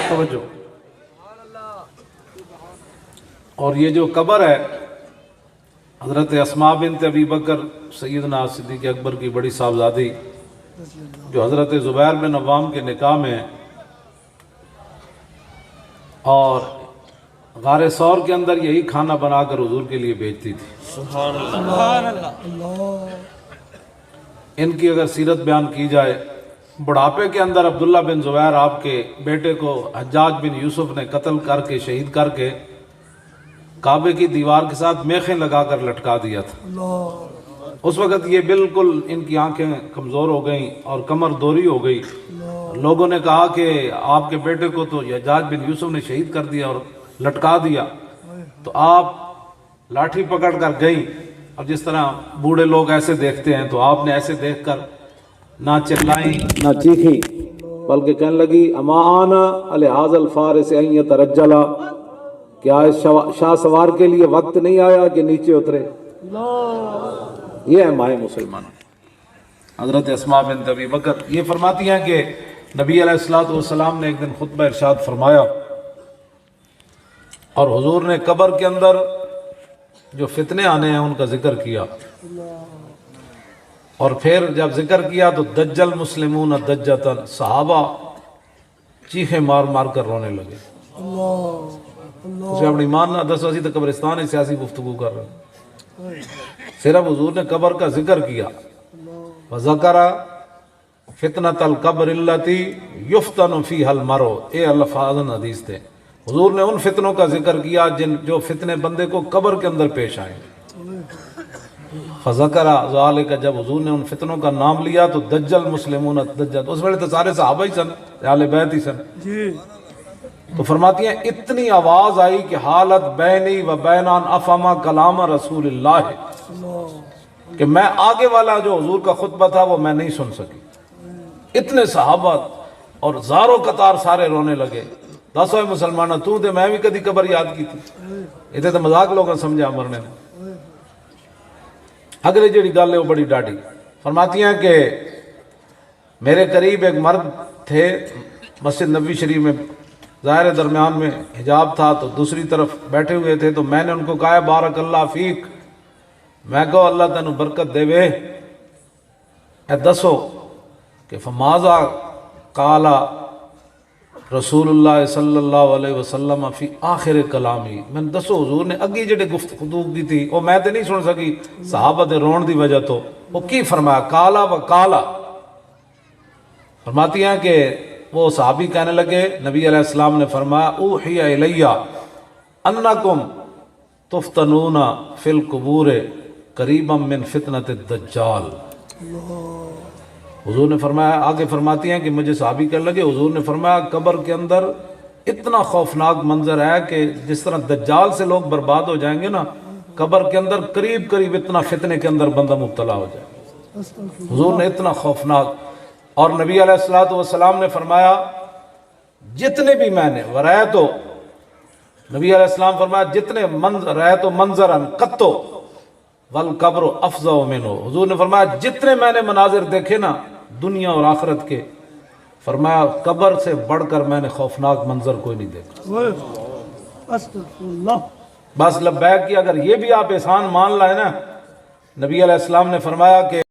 توجہ۔ اور یہ جو قبر ہے حضرت اسماء بنت ابی بکر سیدنا صدیق اکبر کی بڑی صاحبزادی جو حضرت زبیر بن عوام کے نکاح میں اور غار ثور کے اندر یہی کھانا بنا کر حضور کے لیے بھیجتی تھی۔ سبحان اللہ۔ ان کی اگر سیرت بیان کی جائے، بڑھاپے کے اندر عبداللہ بن زبیر آپ کے بیٹے کو حجاج بن یوسف نے قتل کر کے شہید کر کے کعبے کی دیوار کے ساتھ میخیں لگا کر لٹکا دیا تھا۔ اس وقت یہ بالکل ان کی آنکھیں کمزور ہو گئیں اور کمر دوری ہو گئی۔ لوگوں نے کہا کہ آپ کے بیٹے کو تو حجاج بن یوسف نے شہید کر دیا اور لٹکا دیا، تو آپ لاٹھی پکڑ کر گئی۔ اب جس طرح بوڑھے لوگ ایسے دیکھتے ہیں تو آپ نے ایسے دیکھ کر نہ چلائیں نہ چیخی، بلکہ کہنے لگی اما آنا لہذ الفارس ان یترجلا، کیا اس شاہ سوار کے لیے وقت نہیں آیا کہ نیچے اترے؟ یہ ہے مائیں مسلمان حضرت اسماء بنت ابی بکر۔ یہ فرماتی ہیں کہ نبی علیہ الصلوۃ والسلام نے ایک دن خطبہ ارشاد فرمایا اور حضور نے قبر کے اندر جو فتنے آنے ہیں ان کا ذکر کیا، اور پھر جب ذکر کیا تو دجل مسلمون دجتن، صحابہ چیخیں مار مار کر رونے لگے۔ اسے اپنی مان نہ دس اسی تو قبرستان ہی سیاسی گفتگو کر رہے ہیں، صرف حضور نے قبر کا ذکر کیا۔ وذکر فتنۃ القبر التی یفتن فیہا المرء، اے الفاظ حدیث تھے، حضور نے ان فتنوں کا ذکر کیا جو فتنے بندے کو قبر کے اندر پیش آئیں۔ فذکر ذالک، جب حضور نے ان فتنوں کا نام لیا تو دجل مسلمون دجت، اس وقت تو سارے صحابہ ہی سن، اہل بیت ہی سن۔ تو فرماتی ہیں اتنی آواز آئی کہ حالت بینی و بینان افہم کلام رسول اللہ، کہ میں آگے والا جو حضور کا خطبہ تھا وہ میں نہیں سن سکی۔ اتنے صحابہ اور زاروں قطار سارے رونے لگے۔ دس ہوئے مسلمانہ تو دے میں بھی کدی قبر یاد کی تھی، اتنے تو مذاق لوگوں سمجھا مرنے نے۔ اگلے جڑی گل ہے وہ بڑی ڈاڑی۔ فرماتی ہیں کہ میرے قریب ایک مرد تھے مسجد نبوی شریف میں، ظاہر درمیان میں حجاب تھا تو دوسری طرف بیٹھے ہوئے تھے، تو میں نے ان کو کہا بارک اللہ فیک، میں کہو اللہ تینوں برکت دے وے، اے دسو کہ فماذا قال رسول اللہ صلی اللہ علیہ وسلم فی آخر کلامی، میں دسو حضور نے اگی جڑے گفتگو کی تھی وہ میں تے نہیں سن سکی صحابہ دے رون دی وجہ تو، وہ کی فرمایا؟ کالا و کالا۔ فرماتی ہیں کہ وہ صحابی کہنے لگے نبی علیہ السلام نے فرمایا اوحی الیہ انکم تفتنون فی القبور قریبا من فتنۃ الدجال۔ حضور نے فرمایا، آگے فرماتی ہیں کہ مجھے صحابی کہنے لگے حضور نے فرمایا قبر کے اندر اتنا خوفناک منظر ہے کہ جس طرح دجال سے لوگ برباد ہو جائیں گے نا، قبر کے اندر قریب قریب اتنا فتنے کے اندر بندہ مبتلا ہو جائے۔ حضور نے اتنا خوفناک، اور نبی علیہ الصلوۃ والسلام نے فرمایا جتنے بھی میں نے ورایت، نبی علیہ السلام فرمایا جتنے رایت منظرا قطو والقبر افظع منہ، حضور نے فرمایا جتنے میں نے مناظر دیکھے نا دنیا اور آخرت کے، فرمایا قبر سے بڑھ کر میں نے خوفناک منظر کوئی نہیں دیکھا۔ بس لبیک کی اگر یہ بھی آپ احسان مان لائے نا، نبی علیہ السلام نے فرمایا کہ